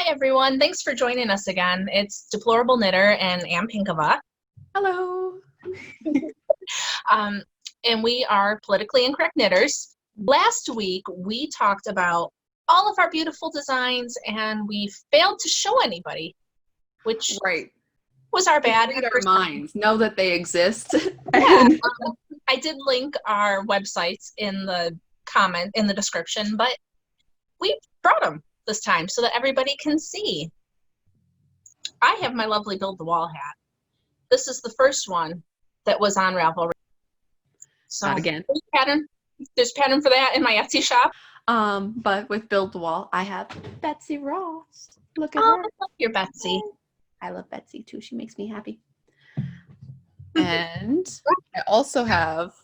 everyone. Thanks for joining us again. It's Deplorable Knitter and Ann Pinkava. Hello. And we are Politically Incorrect Knitters. Last week, we talked about all of our beautiful designs and we failed to show anybody, which was our bad. Read our minds, know that they exist. Yeah, I did link our websites in the description, but we brought them this time so that everybody can see. I have my lovely Build the Wall hat. This is the first one that was on Ravelry. So not again. There's pattern for that in my Etsy shop. But with Build the Wall, I have Betsy Ross. Look at her. her. I love your Betsy. I love Betsy too. She makes me happy. And I also have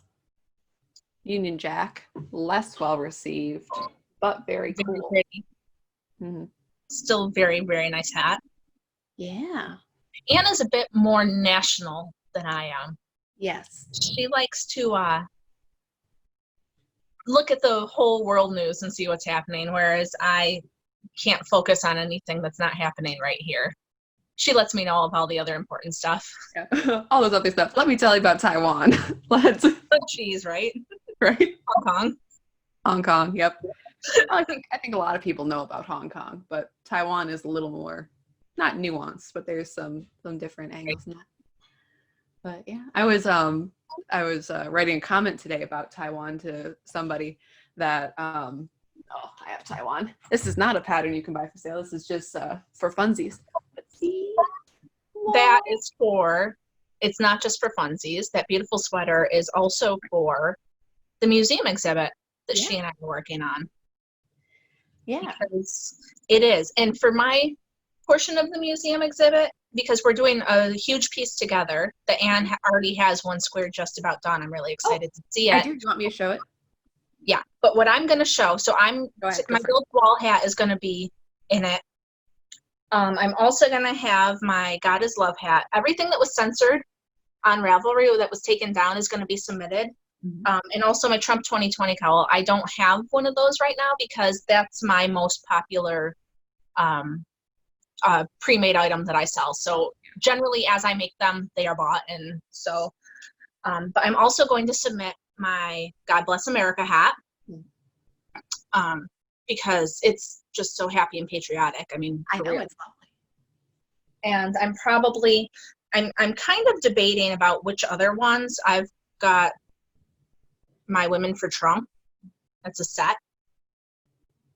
Union Jack, less well received, but very cool. Pretty. Mm-hmm. Still very, very nice hat. Yeah. Anna's a bit more national than I am. Yes. She likes to look at the whole world news and see what's happening, whereas I can't focus on anything that's not happening right here. She lets me know of all the other important stuff. Yeah. All those other stuff. Let me tell you about Taiwan. Let's. Cheese, right? Right. Hong Kong. Hong Kong. Yep. I think a lot of people know about Hong Kong, but Taiwan is a little more not nuanced, but there's some different angles in that. But yeah, I was writing a comment today about Taiwan to somebody that I have Taiwan. This is not a pattern you can buy for sale. This is just for funsies. Let's see. That is for. It's not just for funsies. That beautiful sweater is also for the museum exhibit that she and I are working on. Yeah. Because it is. And for my portion of the museum exhibit, because we're doing a huge piece together, that Anne already has one square just about done. I'm really excited to see it. I do. Do you want me to show it? Yeah. But what I'm going to show, so my Build Wall hat is going to be in it. I'm also going to have my God is Love hat. Everything that was censored on Ravelry that was taken down is going to be submitted. Mm-hmm. And also my Trump 2020 cowl. I don't have one of those right now because that's my most popular pre-made item that I sell. So generally as I make them, they are bought. And so, but I'm also going to submit my God Bless America hat because it's just so happy and patriotic. I mean, I know it's lovely. And I'm kind of debating about which other ones. I've got my Women for Trump. That's a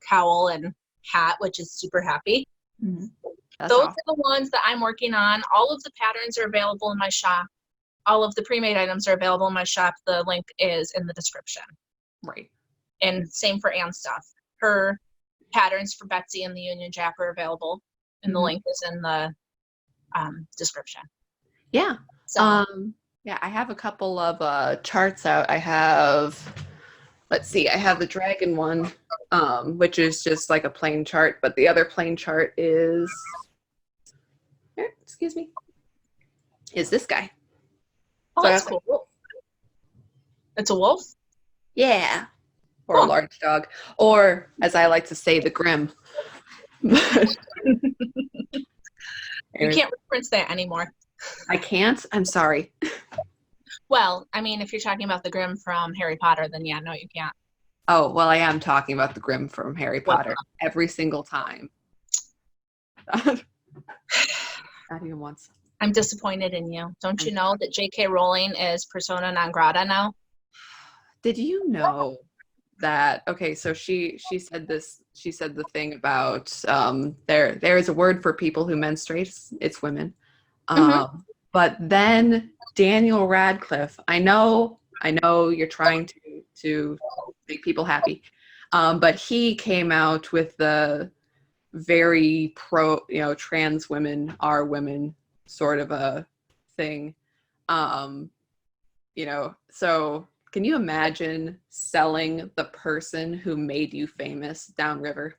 cowl and hat, which is super happy. Mm-hmm. Those awesome. Are the ones that I'm working on. All of the patterns are available in my shop. All of the pre-made items are available in my shop. The link is in the description. Right. And same for Anne's stuff. Her patterns for Betsy and the Union Jack are available, and the link is in the description. Yeah. So. Yeah, I have a couple of charts out. I have, let's see, I have the dragon one, which is just like a plain chart, but the other plain chart is, excuse me, is this guy. Oh, so that's cool. It's a wolf? Yeah. Or a large dog. Or, as I like to say, the Grimm. You can't reference that anymore. I can't? I'm sorry. Well, I mean, if you're talking about the Grimm from Harry Potter, then yeah, no, you can't. Oh, well, I am talking about the Grimm from Harry Potter every single time. Not even once. I'm disappointed in you. Don't you know that J.K. Rowling is persona non grata now? Did you know that? Okay, so she said this. She said the thing about there is a word for people who menstruate. It's women. But then Daniel Radcliffe, I know you're trying to make people happy, but he came out with the very pro, trans women are women sort of a thing, so can you imagine selling the person who made you famous downriver?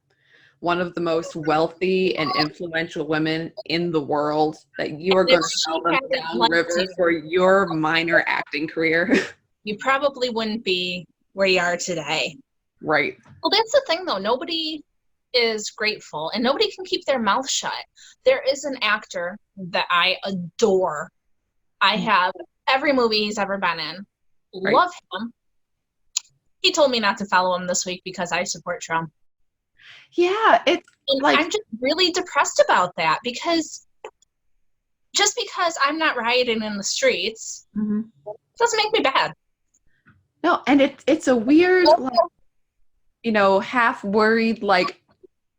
One of the most wealthy and influential women in the world, that you are going to sell them downriver for your minor acting career. You probably wouldn't be where you are today. Right. Well, that's the thing, though. Nobody is grateful, and nobody can keep their mouth shut. There is an actor that I adore. I have every movie he's ever been in. Right. Love him. He told me not to follow him this week because I support Trump. Yeah, it's and like, I'm just really depressed about that, because just because I'm not rioting in the streets doesn't make me bad. No, and it's a weird, like, you know, half worried, like,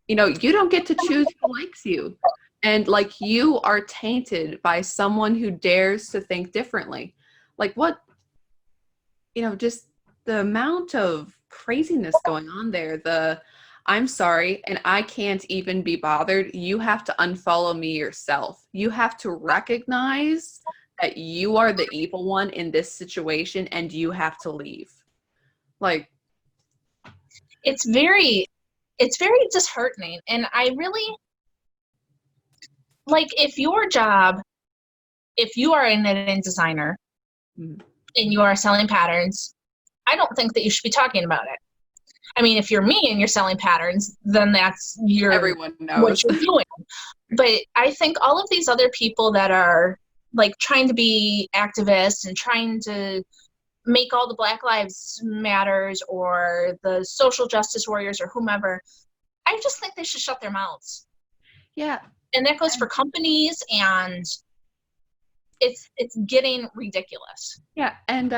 you know, you don't get to choose who likes you. And like, you are tainted by someone who dares to think differently. Like, what, you know, just the amount of craziness going on there. I'm sorry, and I can't even be bothered. You have to unfollow me yourself. You have to recognize that you are the evil one in this situation, and you have to leave. Like, it's very disheartening. And I really, like, if you are a knitting designer and you are selling patterns, I don't think that you should be talking about it. I mean, if you're me and you're selling patterns, then that's everyone knows what you're doing. But I think all of these other people that are like trying to be activists and trying to make all the Black Lives Matters or the social justice warriors or whomever, I just think they should shut their mouths. Yeah. And that goes for companies, and it's getting ridiculous. Yeah, and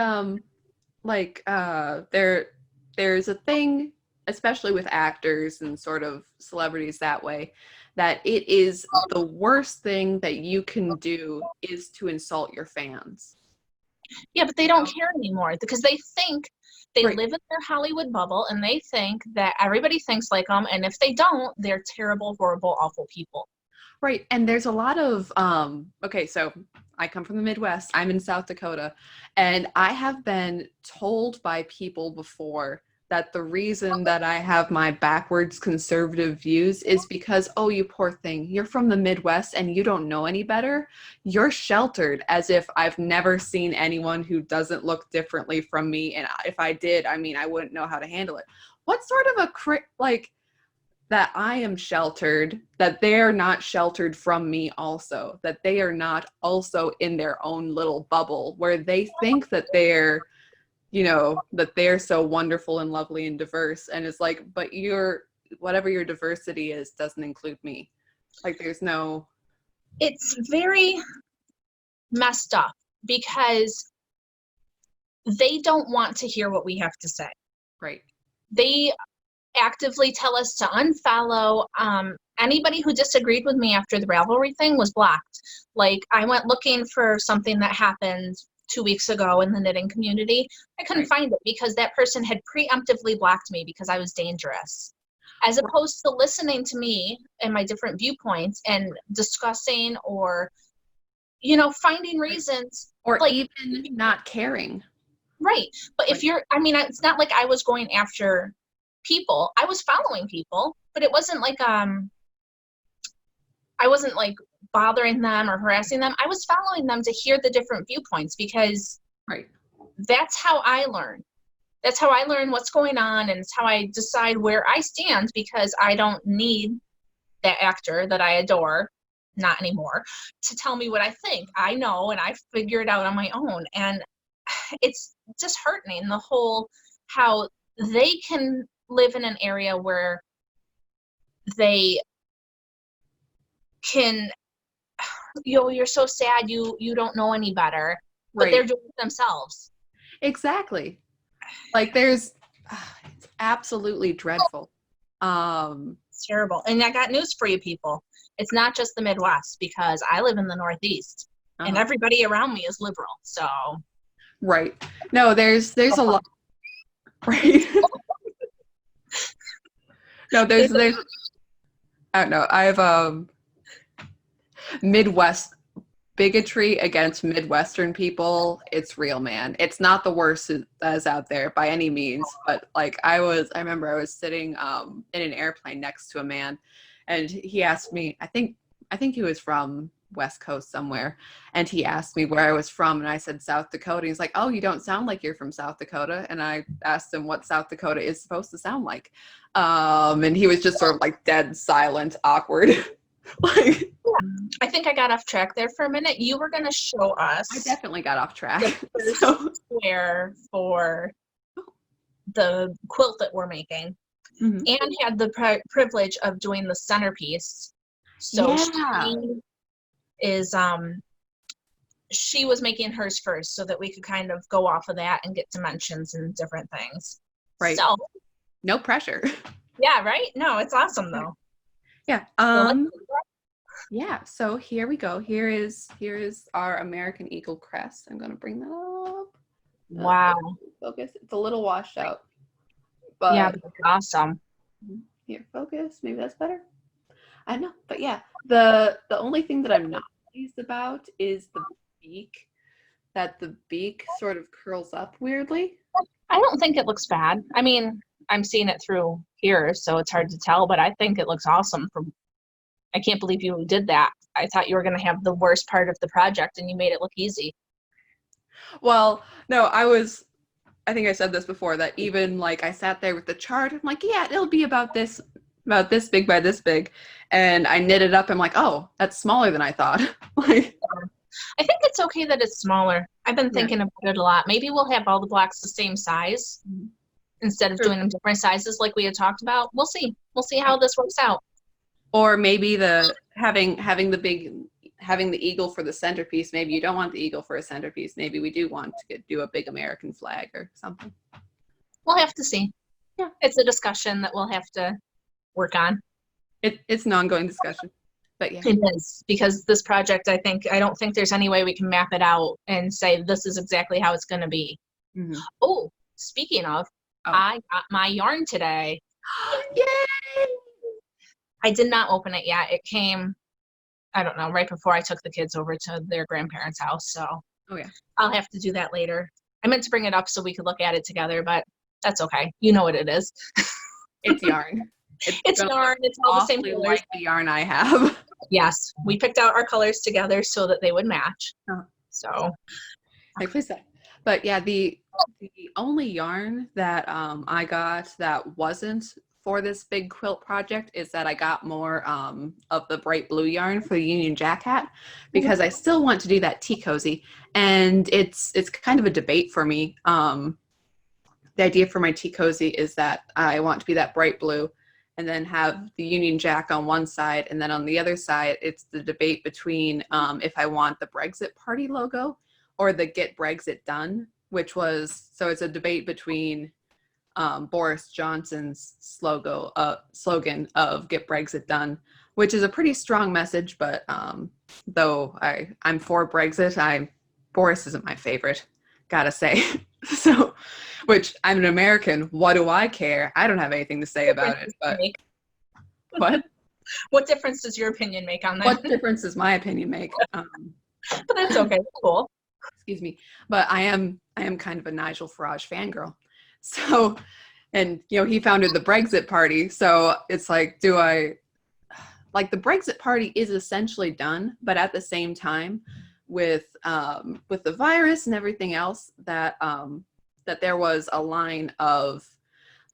there's a thing, especially with actors and sort of celebrities that way, that it is the worst thing that you can do is to insult your fans. Yeah, but they don't care anymore because they think they Right. live in their Hollywood bubble, and they think that everybody thinks like them, and if they don't, they're terrible, horrible, awful people. Right, and there's a lot of okay, so I come from the Midwest. I'm in South Dakota, and I have been told by people before that the reason that I have my backwards conservative views is because, oh, you poor thing, you're from the Midwest and you don't know any better. You're sheltered, as if I've never seen anyone who doesn't look differently from me, and if I did, I mean, I wouldn't know how to handle it. What sort of a like that I am sheltered, that they're not sheltered from me also, that they are not also in their own little bubble where they think that they're, you know, that they're so wonderful and lovely and diverse. And it's like, but whatever your diversity is doesn't include me. Like, there's no. It's very messed up because they don't want to hear what we have to say. Right. They actively tell us to unfollow. Anybody who disagreed with me after the Ravelry thing was blocked. Like, I went looking for something that happened 2 weeks ago in the knitting community. I couldn't find it because that person had preemptively blocked me because I was dangerous. As opposed to listening to me and my different viewpoints and discussing or, you know, finding reasons. Or like, even not caring. Right. But if you're, I mean, it's not like I was going after people. I was following people, but it wasn't like I wasn't like bothering them or harassing them. I was following them to hear the different viewpoints because that's how I learn. That's how I learn what's going on, and it's how I decide where I stand, because I don't need that actor that I adore, not anymore, to tell me what I think. I know, and I figure it out on my own. And it's disheartening, the whole how they can live in an area where they can, you're so sad you don't know any better, but they're doing it themselves. Exactly. Like, it's absolutely dreadful. It's terrible. And I got news for you people. It's not just the Midwest, because I live in the Northeast and everybody around me is liberal. So right. No, there's a lot. Right. No, there's I don't know. I have Midwest bigotry against Midwestern people. It's real, man. It's not the worst that's out there by any means, but like, I remember I was sitting in an airplane next to a man, and he asked me, I think he was from West Coast somewhere, and he asked me where I was from, and I said South Dakota. He's like, oh, you don't sound like you're from South Dakota. And I asked him what South Dakota is supposed to sound like, and he was just sort of like dead silent, awkward. Like, I think I got off track there for a minute. You were going to show us. I definitely got off track. The first square for the quilt that we're making, and had the privilege of doing the centerpiece. So she was making hers first so that we could kind of go off of that and get dimensions and different things. Right. So no pressure. Yeah, right? No, it's awesome though. Yeah. Yeah, so here we go. Here is our American Eagle crest. I'm gonna bring that up. Wow. Focus. It's a little washed out. But yeah, but it's awesome. Here, focus. Maybe that's better. I know, but yeah. The only thing that I'm not pleased about is the beak. That the beak sort of curls up weirdly. I don't think it looks bad. I mean, I'm seeing it through here, so it's hard to tell, but I think it looks awesome. I can't believe you did that. I thought you were going to have the worst part of the project, and you made it look easy. Well, no, I think I said this before, that even like I sat there with the chart, I'm like, yeah, it'll be about this big by this big. And I knit it up. I'm like, oh, that's smaller than I thought. Like, I think it's okay that it's smaller. I've been thinking about it a lot. Maybe we'll have all the blocks the same size instead of doing them different sizes like we had talked about. We'll see. We'll see how this works out. Or maybe having the eagle for the centerpiece. Maybe you don't want the eagle for a centerpiece. Maybe we do want to do a big American flag or something. We'll have to see. Yeah, it's a discussion that we'll have to work on. It's an ongoing discussion, but yeah. It is, because this project, I don't think there's any way we can map it out and say this is exactly how it's going to be. Mm-hmm. Oh, speaking of, I got my yarn today. Yay! I did not open it yet. It came, I don't know, right before I took the kids over to their grandparents' house. So I'll have to do that later. I meant to bring it up so we could look at it together, but that's okay. You know what it is. It's yarn. It's yarn. It's all the same colors. Like the yarn I have. Yes. We picked out our colors together so that they would match. So. Like please say. But yeah, the only yarn that I got that wasn't for this big quilt project is that I got more of the bright blue yarn for the Union Jack hat, because I still want to do that tea cozy, and it's kind of a debate for me. The idea for my tea cozy is that I want to be that bright blue and then have the Union Jack on one side, and then on the other side it's the debate between if I want the Brexit Party logo or the Get Brexit Done, which was, so it's a debate between Boris Johnson's slogan of Get Brexit Done, which is a pretty strong message, but though I'm for Brexit, Boris isn't my favorite, gotta say. So, which I'm an American, what do I care? I don't have anything to say about it, but what? What difference does your opinion make on that? What difference does my opinion make? But that's okay, cool. Excuse me, but I am kind of a Nigel Farage fangirl. So, and he founded the Brexit Party. So it's like, the Brexit Party is essentially done, but at the same time, with the virus and everything else, that there was a line of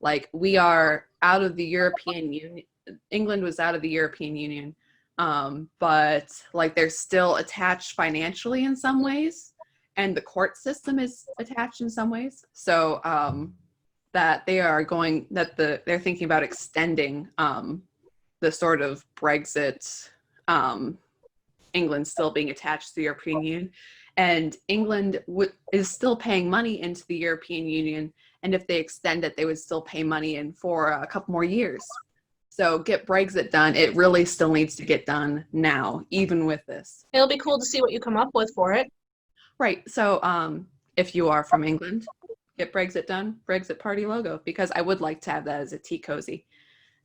like, we are out of the European Union. England was out of the European Union, but like they're still attached financially in some ways. And the court system is attached in some ways. So that they're thinking about extending the sort of Brexit, England still being attached to the European Union. And England is still paying money into the European Union. And if they extend it, they would still pay money in for a couple more years. So Get Brexit Done, it really still needs to get done now, even with this. It'll be cool to see what you come up with for it. Right. So if you are from England, Get Brexit Done, Brexit Party logo, because I would like to have that as a tea cozy.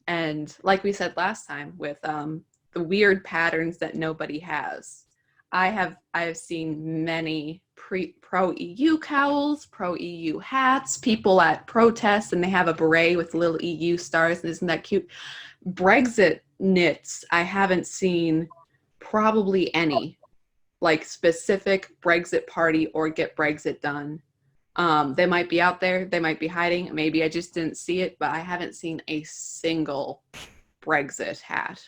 And like we said last time, with the weird patterns that nobody has, I have seen many pro-EU cowls, pro-EU hats, people at protests, and they have a beret with little EU stars, and isn't that cute? Brexit knits, I haven't seen probably any, like, specific Brexit Party or get Brexit done. They might be out there, they might be hiding, maybe I just didn't see it, but I haven't seen a single Brexit hat.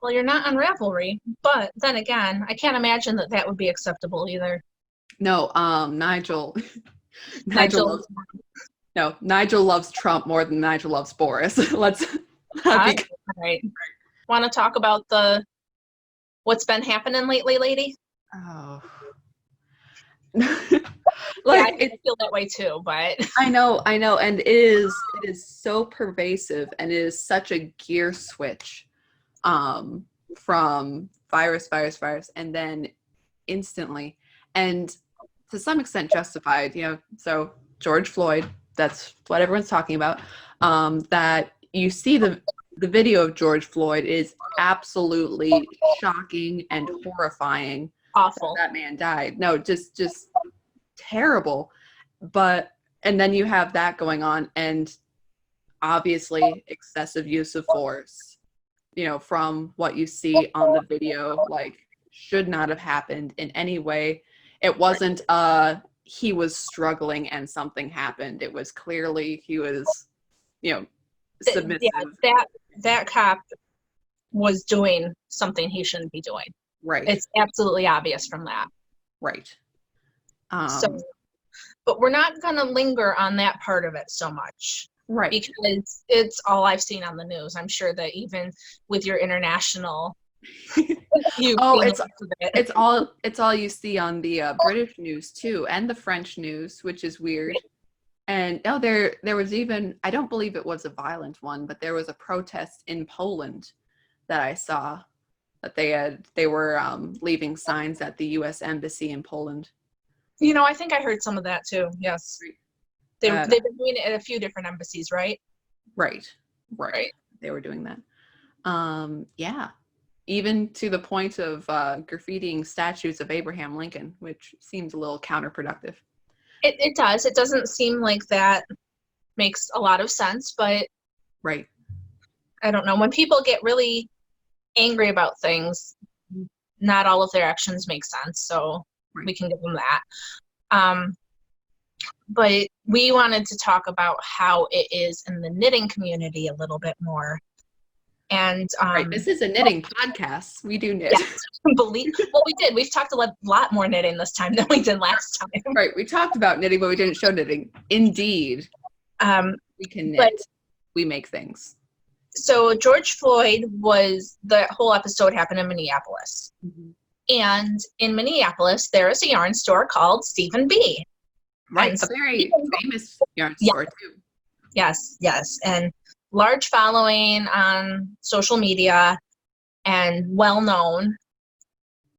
Well, you're not on Ravelry, but then again, I can't imagine that that would be acceptable either. No, Nigel Nigel. Nigel loves Trump more than Nigel loves Boris. Let's All right. Want to talk about what's been happening lately, lady? Oh. Like, yeah, I feel that way too, but I know, and it is so pervasive, and it is such a gear switch from virus, and then instantly, and to some extent justified, so George Floyd, that's what everyone's talking about, that you see the video of George Floyd is absolutely shocking and horrifying. Awful. That man died. No, just terrible. And then you have that going on, and obviously excessive use of force, from what you see on the video, like, should not have happened in any way. It wasn't he was struggling and something happened. It was clearly he was, submissive. Yeah, that cop was doing something he shouldn't be doing. Right. It's absolutely obvious from that. Right. But we're not going to linger on that part of it so much. Right. Because it's all I've seen on the news. I'm sure that even with your international it's all you see on the British news too, and the French news, which is weird. And there was even, I don't believe it was a violent one, but there was a protest in Poland that I saw, that they were leaving signs at the U.S. Embassy in Poland. I think I heard some of that too. Yes, they've been doing it at a few different embassies, right? Right. They were doing that. Yeah, even to the point of graffitiing statues of Abraham Lincoln, which seems a little counterproductive. It does. It doesn't seem like that makes a lot of sense, but right. I don't know. When people get really angry about things, not all of their actions make sense, so we can give them that. But we wanted to talk about how it is in the knitting community a little bit more. And this is a knitting podcast. We do knit. Yes, we did. We've talked a lot more knitting this time than we did last time. Right. We talked about knitting, but we didn't show knitting. Indeed. We can knit. We make things. So George Floyd the whole episode happened in Minneapolis. Mm-hmm. And in Minneapolis, there is a yarn store called Stephen B. Right. And a very famous yarn store too. Yes. And large following on social media and well-known.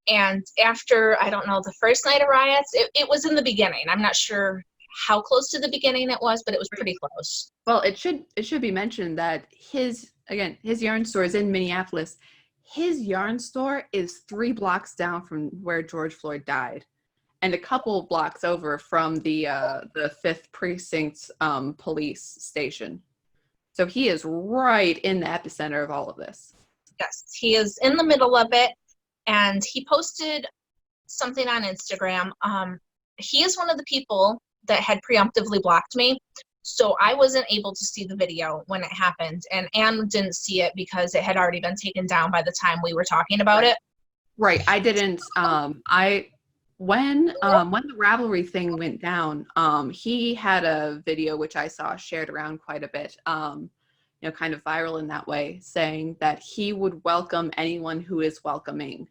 And after, I don't know, the first night of riots, it was in the beginning. I'm not sure how close to the beginning it was, but it was pretty close. Well, it should be mentioned that his yarn store is in Minneapolis. His yarn store is 3 blocks down from where George Floyd died, and a couple of blocks over from the 5th Precinct police station. So he is right in the epicenter of all of this. Yes, he is in the middle of it, and he posted something on Instagram. He is one of the people that had preemptively blocked me, so I wasn't able to see the video when it happened, and Anne didn't see it because it had already been taken down by the time we were talking about it. Right, I didn't. When the Ravelry thing went down, he had a video which I saw shared around quite a bit, kind of viral in that way, saying that he would welcome anyone who is welcoming.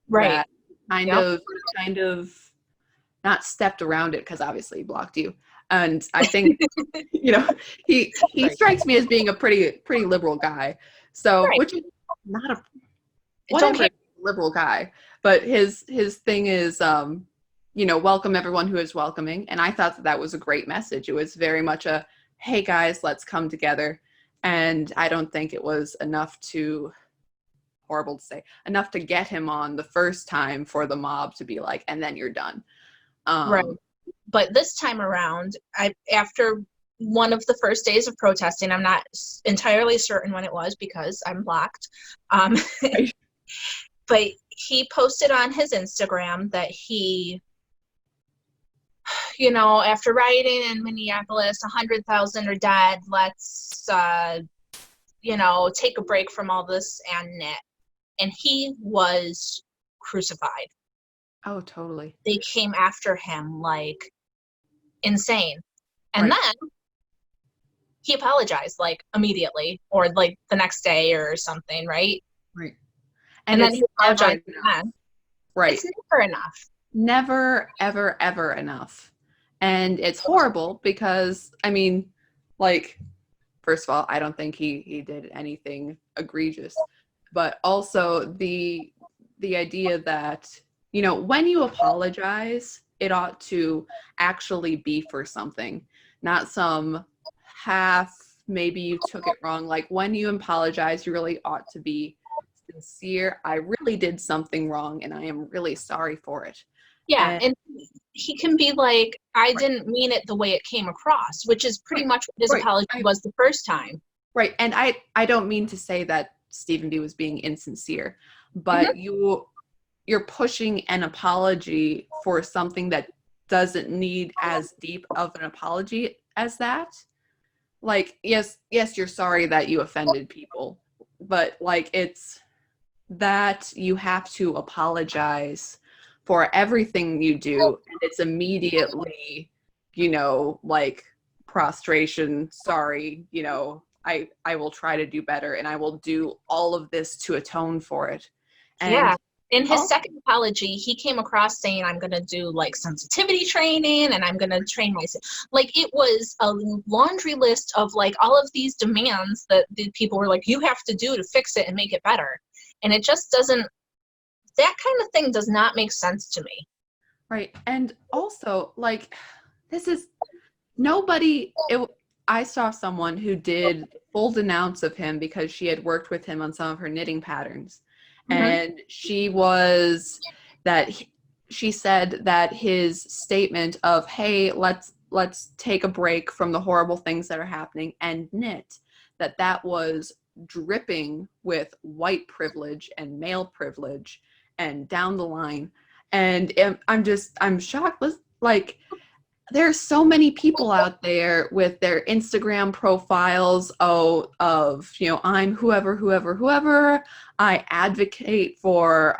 Right. That kind of not stepped around it, because obviously he blocked you. And I think, he strikes me as being a pretty liberal guy. So, which is not a liberal guy, but his thing is, welcome everyone who is welcoming. And I thought that was a great message. It was very much a, hey guys, let's come together. And I don't think it was enough to get him on the first time for the mob to be like, and then you're done. Right. But this time around, after one of the first days of protesting, I'm not entirely certain when it was because I'm blocked. But he posted on his Instagram that he, you know, after rioting in Minneapolis, 100,000 are dead. Let's, you know, take a break from all this and knit. And he was crucified. Oh, totally. They came after him like insane. And Right. then he apologized like immediately or like the next day or something, right? Right. And then he apologized again. Right. It's never enough. Never, ever, ever enough. And it's horrible because, I mean, like, first of all, I don't think he did anything egregious. But also the idea that, you know, when you apologize, it ought to actually be for something, not some half, maybe you took it wrong. Like when you apologize, you really ought to be sincere. I really did something wrong and I am really sorry for it. Yeah, and he can be like, I didn't mean it the way it came across, which is pretty much what his apology was the first time. Right, and I don't mean to say that Stephen B was being insincere, but you're pushing an apology for something that doesn't need as deep of an apology as that. Like, yes, you're sorry that you offended people, but like it's that you have to apologize for everything you do, and it's immediately, you know, like prostration, sorry, you know, I will try to do better and I will do all of this to atone for it. And yeah. In his second apology, he came across saying, I'm going to do like sensitivity training and I'm going to train myself. Like it was a laundry list of like all of these demands that the people were like, you have to do to fix it and make it better. And it just doesn't, that kind of thing does not make sense to me. Right. And also, like, this is I saw someone who did full denounce of him because she had worked with him on some of her knitting patterns. And she said that his statement of, hey, let's take a break from the horrible things that are happening and knit, that was dripping with white privilege and male privilege and down the line. And I'm shocked. Like, there's so many people out there with their Instagram profiles of, you know, I'm whoever, I advocate for,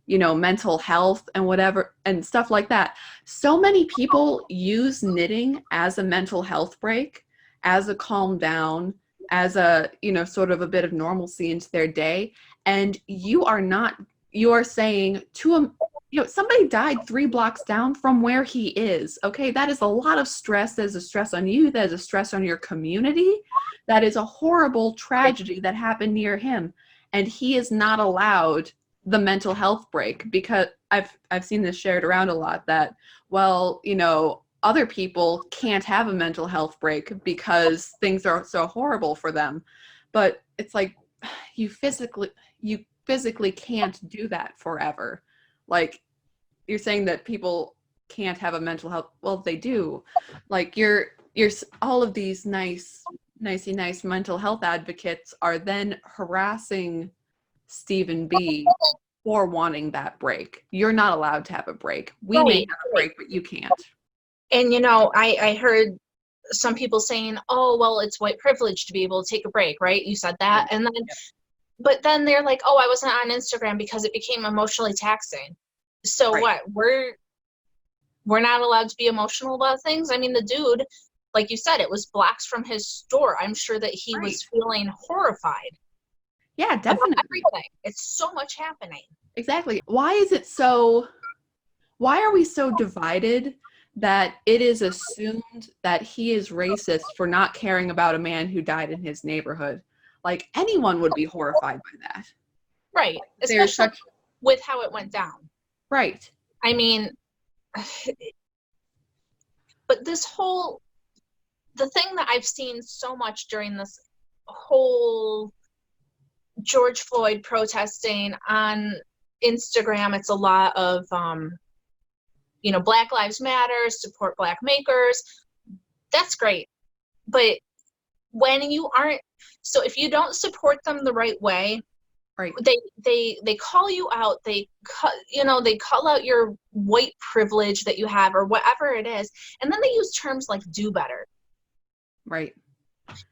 you know, mental health and whatever and stuff like that. So many people use knitting as a mental health break, as a calm down, as a, you know, sort of a bit of normalcy into their day. And you are saying to a, you know, somebody died 3 blocks down from where he is. Okay, that is a lot of stress. There's a stress on you. There's a stress on your community. That is a horrible tragedy that happened near him. And he is not allowed the mental health break, because I've seen this shared around a lot that, well, you know, other people can't have a mental health break because things are so horrible for them. But it's like you physically can't do that forever. Like, you're saying that people can't have a mental health. Well, they do. Like, you're all of these nice mental health advocates are then harassing Stephen B for wanting that break. You're not allowed to have a break. We may have a break, but you can't. And, you know, I heard some people saying, oh, well, it's white privilege to be able to take a break, right? You said that. And then, but then they're like, oh, I wasn't on Instagram because it became emotionally taxing. So what? We're not allowed to be emotional about things? I mean, the dude, like you said, it was blocks from his store. I'm sure that he was feeling horrified. Yeah, definitely. Everything. It's so much happening. Exactly. Why are we so divided that it is assumed that he is racist for not caring about a man who died in his neighborhood? Like, anyone would be horrified by that. Right. Especially with how it went down. Right. I mean, but the thing that I've seen so much during this whole George Floyd protesting on Instagram, it's a lot of, you know, Black Lives Matter, support Black makers. That's great. But when you aren't, so if you don't support them the right way, Right. They call you out. They call out your white privilege that you have or whatever it is, and then they use terms like do better. Right.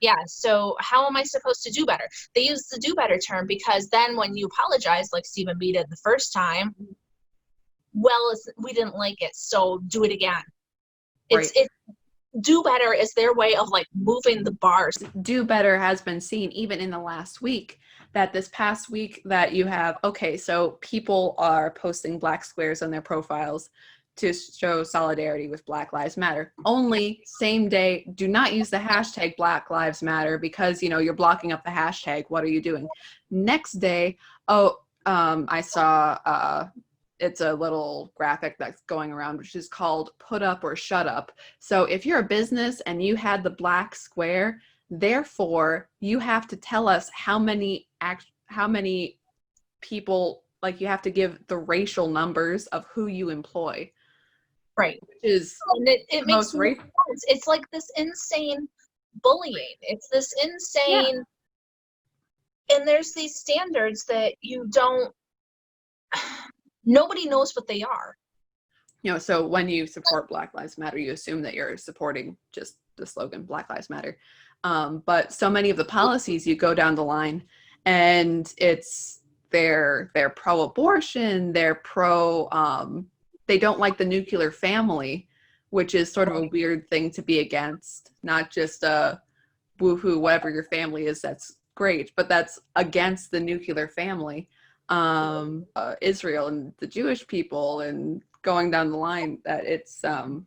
Yeah, so how am I supposed to do better? They use the do better term because then when you apologize, like Stephen B did the first time, well, we didn't like it, so do it again. Right. It's do better is their way of like moving the bars. Do better has been seen even in the last week, that this past week that you have, okay, so people are posting black squares on their profiles to show solidarity with Black Lives Matter. Only same day, do not use the hashtag Black Lives Matter because, you're blocking up the hashtag. What are you doing? Next day, I saw, it's a little graphic that's going around, which is called Put Up or Shut Up. So if you're a business and you had the black square, therefore you have to tell us how many people, like you have to give the racial numbers of who you employ. Right. Which is and it makes no sense. It's like this insane bullying. It's this insane, and there's these standards that nobody knows what they are. So when you support Black Lives Matter, you assume that you're supporting just the slogan Black Lives Matter. But so many of the policies you go down the line and they're pro-abortion, they're they don't like the nuclear family, which is sort of a weird thing to be against, not just woohoo, whatever your family is, that's great, but that's against the nuclear family. Israel and the Jewish people, and going down the line, that it's some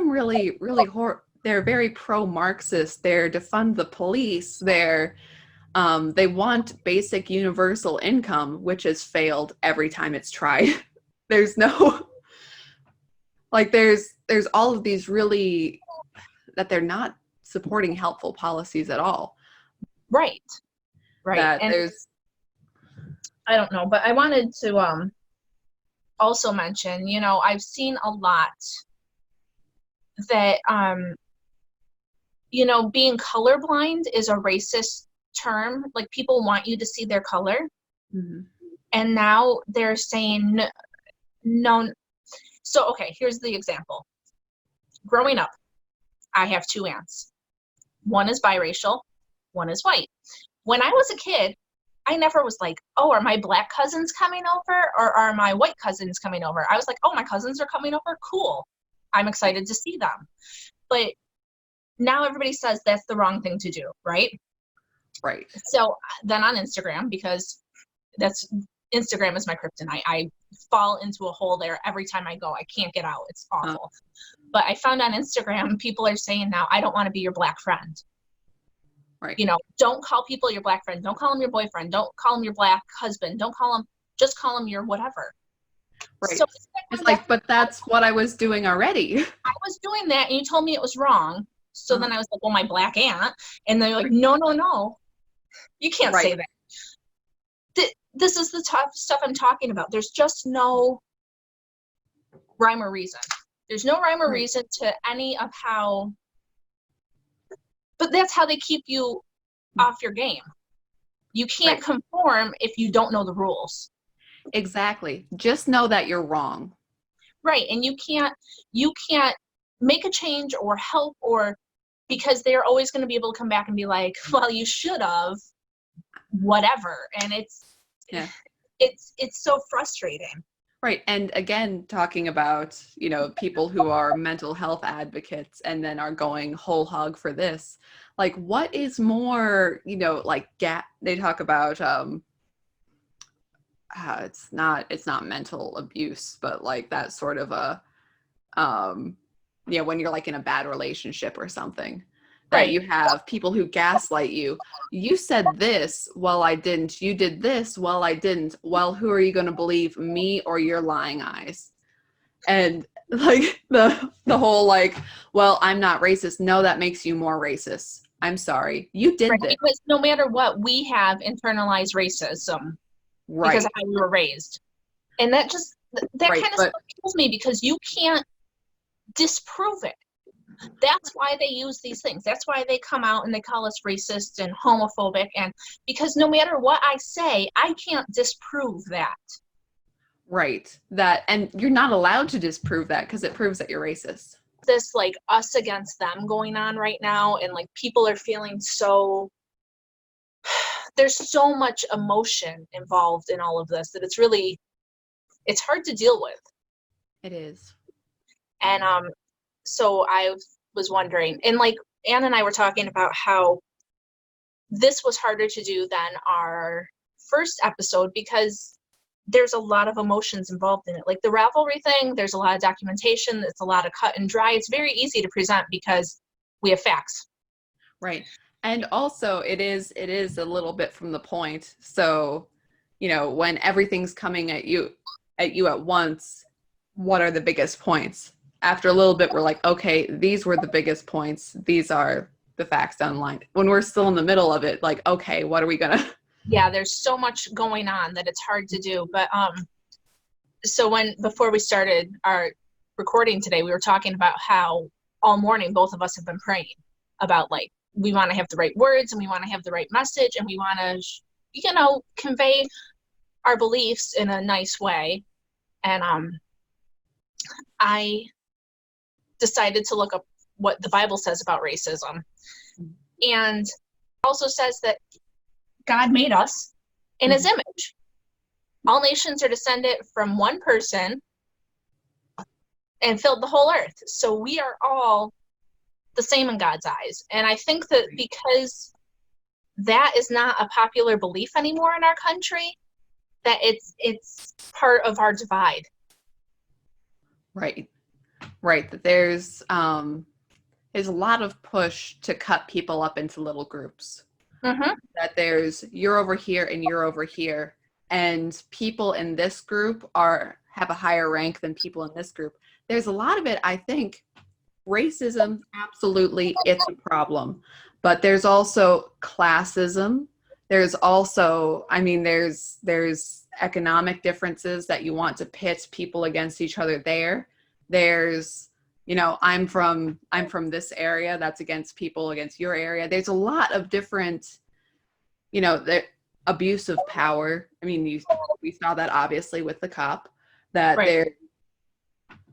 really, really they're very pro-Marxist. They're defund the police. They want basic universal income, which has failed every time it's tried. There's no, like, there's all of these really, that they're not supporting helpful policies at all. Right. That and there's, I don't know, but I wanted to also mention, I've seen a lot that, being colorblind is a racist term. Like, people want you to see their color. Mm-hmm. And now they're saying no. So, okay, here's the example. Growing up, I have two aunts. One is biracial, one is white. When I was a kid, I never was like, oh, are my black cousins coming over or are my white cousins coming over? I was like, oh, my cousins are coming over? Cool. I'm excited to see them. But now everybody says that's the wrong thing to do, right? Right. So then on Instagram, because Instagram is my kryptonite. I fall into a hole there every time I go. I can't get out. It's awful. But I found on Instagram, people are saying now, I don't want to be your black friend. Right. Don't call people your black friend. Don't call them your boyfriend. Don't call them your black husband. Just call them your whatever. Right. So it's like, but that's what I was doing already. I was doing that and you told me it was wrong. So then I was like, well, my black aunt. And they're like, no. You can't say that. This is the tough stuff I'm talking about. There's just no rhyme or reason. There's no rhyme or reason to any of how, but that's how they keep you off your game. You can't conform if you don't know the rules. Exactly. Just know that you're wrong. Right. And you can't make a change or help, or because they're always going to be able to come back and be like, well, you should have whatever. And it's so frustrating. Right. And again, talking about, people who are mental health advocates and then are going whole hog for this. Like, what is more, they talk about, it's not mental abuse, but like that sort of a, when you're like in a bad relationship or something. That you have people who gaslight you. You said this, well, I didn't. You did this, well, I didn't. Well, who are you going to believe, me or your lying eyes? And like the whole like, well, I'm not racist. No, that makes you more racist. I'm sorry. You did this. Because no matter what, we have internalized racism because of how we were raised. And that kind of stuff kills me because you can't disprove it. That's why they use these things. That's why they come out and they call us racist and homophobic, and because no matter what I say, I can't disprove that. Right. That, and you're not allowed to disprove that because it proves that you're racist. This like us against them going on right now, and like people are feeling so, there's so much emotion involved in all of this that it's hard to deal with. It is. And so I was wondering, and like Anne and I were talking about how this was harder to do than our first episode because there's a lot of emotions involved in it. Like the Ravelry thing, there's a lot of documentation, it's a lot of cut and dry. It's very easy to present because we have facts. Right. And also it is a little bit from the point. So, you know, when everything's coming at you at once, what are the biggest points? After a little bit, we're like, okay, these were the biggest points. These are the facts online. When we're still in the middle of it, like, okay, what are we gonna? Yeah, there's so much going on that it's hard to do. But so before we started our recording today, we were talking about how all morning both of us have been praying about like we want to have the right words and we want to have the right message and we want to convey our beliefs in a nice way. And I decided to look up what the Bible says about racism, and also says that God made us in his image. All nations are descended from one person and filled the whole earth. So we are all the same in God's eyes. And I think that because that is not a popular belief anymore in our country, that it's part of our divide. Right. That there's a lot of push to cut people up into little groups. Mm-hmm. That there's you're over here and you're over here, and people in this group have a higher rank than people in this group. There's a lot of it, I think. Racism, absolutely, it's a problem, but there's also classism. There's also, I mean, there's economic differences that you want to pit people against each other there. There's, you know, I'm from this area, that's against your area. There's a lot of different, you know, the abuse of power. I mean, we saw that obviously with the cop, that Right. there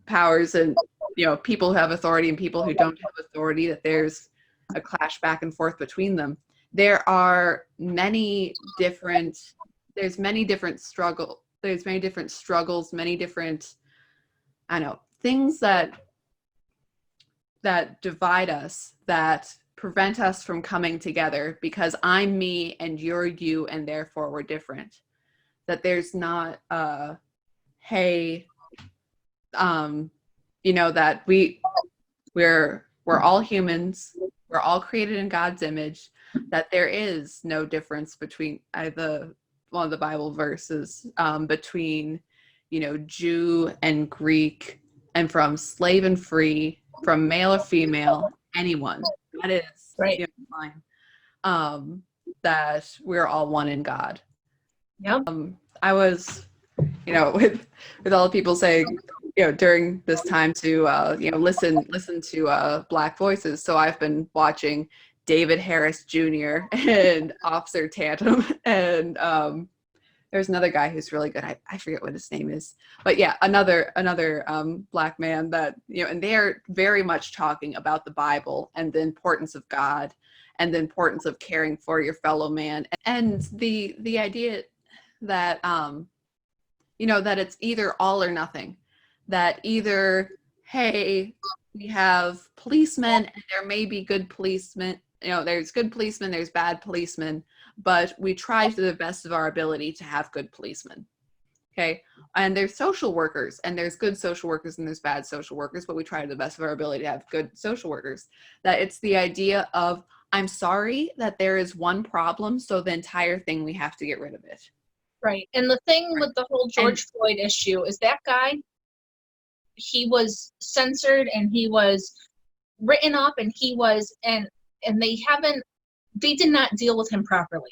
powers and, you know, people who have authority and people who don't have authority, that there's a clash back and forth between them. There are many different struggles, many different, I don't know, things that divide us, that prevent us from coming together because I'm me and you're you and therefore we're different. That there's not hey, you know, that we're all humans, we're all created in God's image, that there is no difference between one of the Bible verses between, you know, Jew and Greek, and from slave and free, from male or female, anyone. That is Right. You know, fine. That we're all one in God. Yep. I was, you know, with all the people saying, you know, during this time to you know, listen to Black voices. So I've been watching David Harris Jr. and Officer Tatum, and there's another guy who's really good. I forget what his name is, but yeah, another Black man that, you know, and they're very much talking about the Bible and the importance of God and the importance of caring for your fellow man, and the idea that you know, that it's either all or nothing. That either, hey, we have policemen and there may be good policemen, you know, there's good policemen, there's bad policemen, but we try to the best of our ability to have good policemen. Okay. And there's social workers, and there's good social workers and there's bad social workers, but we try to the best of our ability to have good social workers. That it's the idea of, I'm sorry that there is one problem, so the entire thing, we have to get rid of it. Right. And the thing with the whole George Floyd issue is that guy, he was censored and he was written up and he was, and they did not deal with him properly.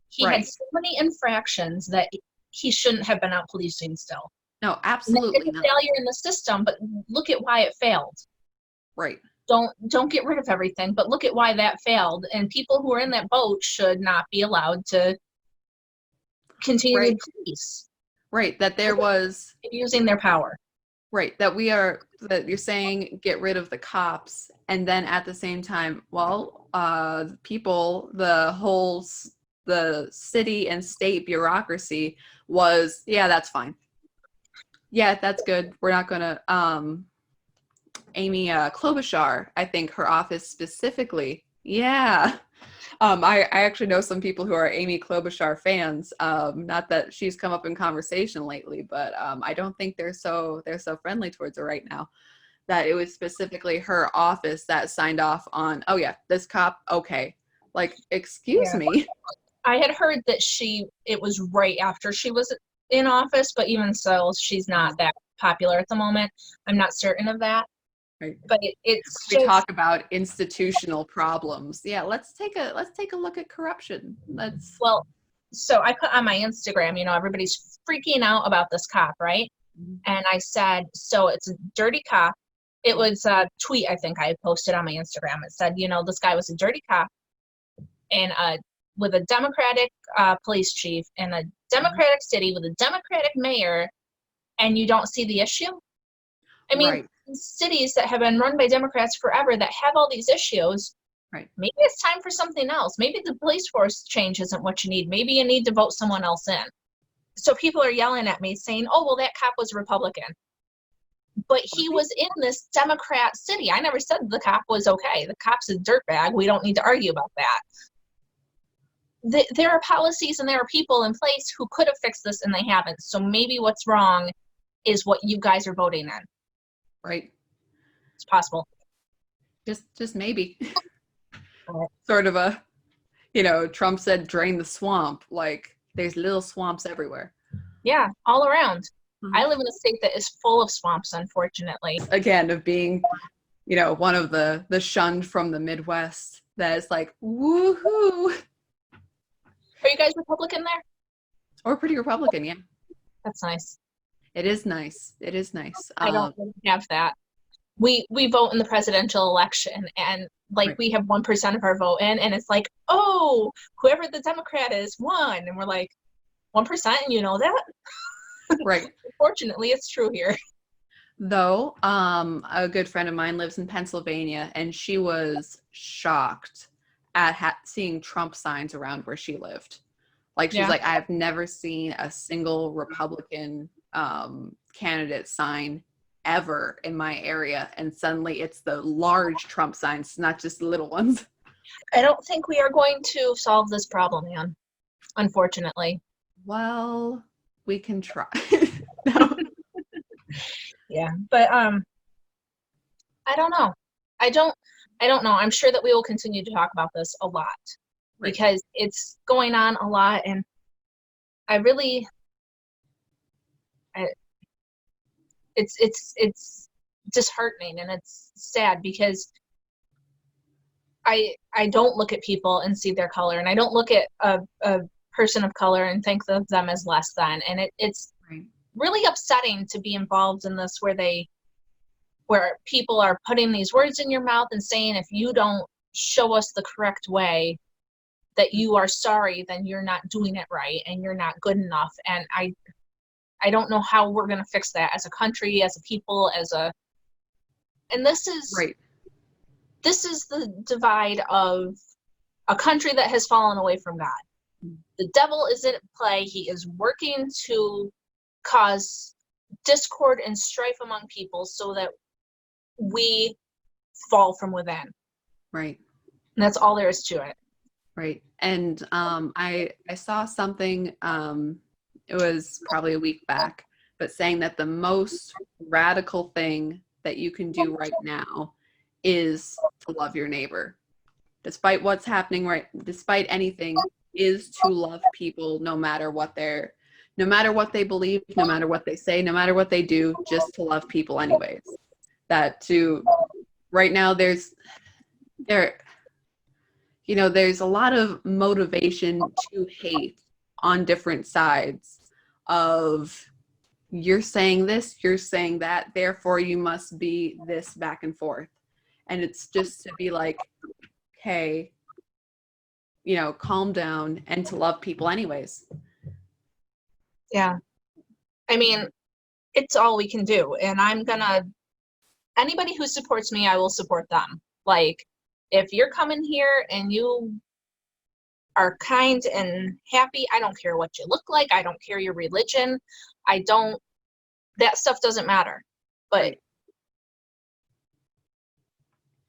He had so many infractions that he shouldn't have been out policing still. No, absolutely not. Failure in the system, but look at why it failed. Right. don't get rid of everything, but look at why that failed. And people who are in that boat should not be allowed to continue Right. the police. Right. That there was using their power. Right. That you're saying get rid of the cops, and then at the same time, well, people, the city and state bureaucracy was, yeah, that's fine. Yeah, that's good. We're not gonna Amy Klobuchar, I think her office specifically. Yeah. I actually know some people who are Amy Klobuchar fans. Not that she's come up in conversation lately, but I don't think they're so friendly towards her right now. That it was specifically her office that signed off on, oh yeah, this cop, okay. Like, excuse me. I had heard that it was right after she was in office, but even so, she's not that popular at the moment. I'm not certain of that. Right. But we talk about institutional problems. Yeah, let's take a look at corruption. Well, so I put on my Instagram, everybody's freaking out about this cop, right? Mm-hmm. And I said, so it's a dirty cop. It was a tweet I think I posted on my Instagram. It said, this guy was a dirty cop and with a Democratic police chief in a Democratic city with a Democratic mayor, and you don't see the issue? I mean, right. Cities that have been run by Democrats forever that have all these issues, right? Maybe it's time for something else. Maybe the police force change isn't what you need. Maybe you need to vote someone else in. So people are yelling at me saying, oh, well, that cop was Republican. But he was in this Democrat city. I never said the cop was okay. The cop's a dirtbag. We don't need to argue about that. There are policies and there are people in place who could have fixed this and they haven't. So maybe what's wrong is what you guys are voting in. Right. It's possible. Just maybe. Sort of a, Trump said drain the swamp. Like, there's little swamps everywhere. Yeah, all around. Mm-hmm. I live in a state that is full of swamps, unfortunately. Again, of being, one of the shunned from the Midwest that is like, woohoo. Are you guys Republican there? Or pretty Republican, yeah. That's nice. It is nice. It is nice. I don't have that. We vote in the presidential election, and right. We have 1% of our vote in, and it's like, oh, whoever the Democrat is won, and we're like, 1%, and you know that? Right. Unfortunately, it's true here. Though, a good friend of mine lives in Pennsylvania, and she was shocked at seeing Trump signs around where she lived. Like, she's like, I have never seen a single Republican candidate sign ever in my area, and suddenly it's the large Trump signs, not just the little ones. I don't think we are going to solve this problem, Ann, unfortunately. Well, we can try. Yeah, but I don't know. I don't know. I'm sure that we will continue to talk about this a lot, right. Because it's going on a lot, and it's disheartening and it's sad because I don't look at people and see their color, and I don't look at a person of color and think of them as less than, and it's right. Really upsetting to be involved in this where people are putting these words in your mouth and saying if you don't show us the correct way that you are sorry, then you're not doing it right and you're not good enough. And I don't know how we're going to fix that as a country, as a people, and this is right. This is the divide of a country that has fallen away from God. The devil is at play. He is working to cause discord and strife among people so that we fall from within. Right. And that's all there is to it. Right. And I saw something, it was probably a week back, but saying that the most radical thing that you can do right now is to love your neighbor. Despite what's happening, right, despite anything, is to love people no matter what they believe, no matter what they say, no matter what they do, just to love people anyways. Right now there's a lot of motivation to hate on different sides of you're saying this, you're saying that, therefore you must be this back and forth. And it's just to be like, hey, you know, calm down and to love people anyways. Yeah. I mean, it's all we can do. And anybody who supports me, I will support them. Like, if you're coming here and you are kind and happy, I don't care what you look like. I don't care your religion. That stuff doesn't matter. But right.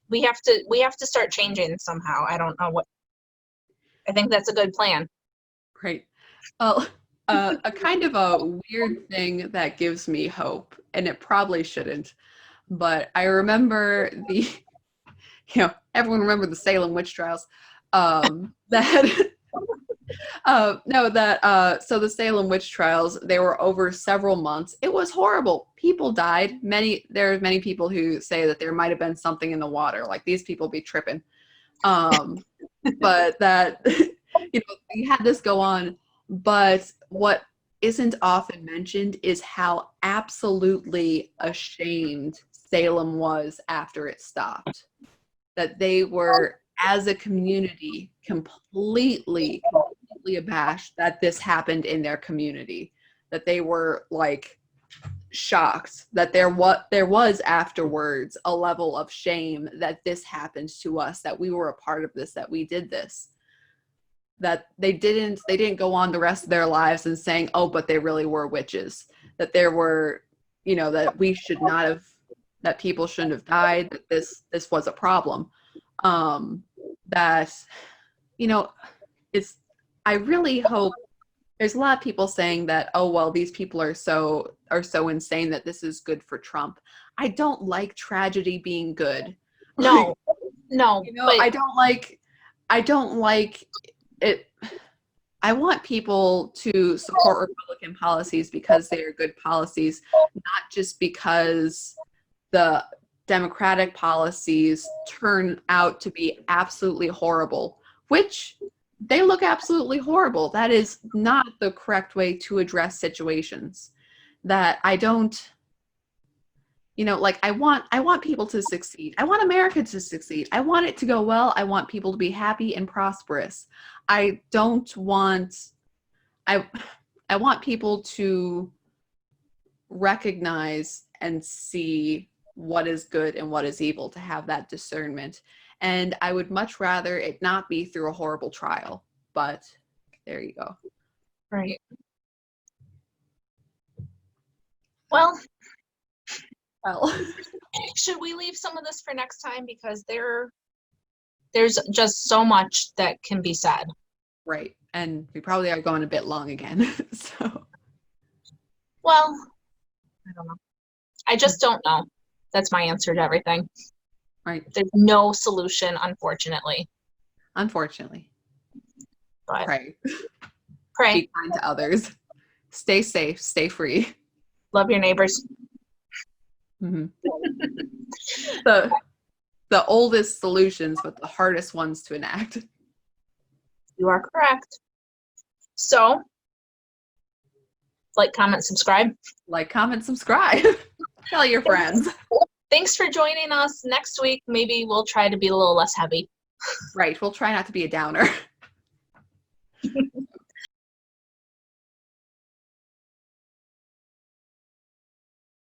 we have to start changing somehow. I don't know I think that's a good plan. Right. Well, a kind of a weird thing that gives me hope, and it probably shouldn't, but I remember everyone remember the Salem witch trials. That so the Salem witch trials, they were over several months. It was horrible. People died. There are many people who say that there might have been something in the water, like these people be tripping. But that we had this go on. But what isn't often mentioned is how absolutely ashamed Salem was after it stopped. That they were, as a community, completely abashed that this happened in their community. That they were like shocked that there was afterwards a level of shame that this happened to us, that we were a part of this, that we did this. That they didn't go on the rest of their lives and saying, oh, but they really were witches. That there were, that we should not have, that people shouldn't have died, that this was a problem. That, I really hope, there's a lot of people saying that, oh, well, these people are so insane that this is good for Trump. I don't like tragedy being good. No. I don't like it. I want people to support Republican policies because they are good policies, not just because the Democratic policies turn out to be absolutely horrible, which they look absolutely horrible. That is not the correct way to address situations. That I don't, I want people to succeed. I want America to succeed. I want it to go well. I want people to be happy and prosperous. I want people to recognize and see what is good and what is evil, to have that discernment. And I would much rather it not be through a horrible trial, but there you go. Right. Well, should we leave some of this for next time? Because there's just so much that can be said. Right. And we probably are going a bit long again. So. Well, I don't know. I just don't know. That's my answer to everything. Right. There's no solution, unfortunately. Unfortunately. But pray. Be kind to others. Stay safe. Stay free. Love your neighbors. Mm-hmm. The oldest solutions, but the hardest ones to enact. You are correct. So, like, comment, subscribe. Like, comment, subscribe. Tell your friends. Thanks for joining us. Next week, maybe we'll try to be a little less heavy. Right. We'll try not to be a downer.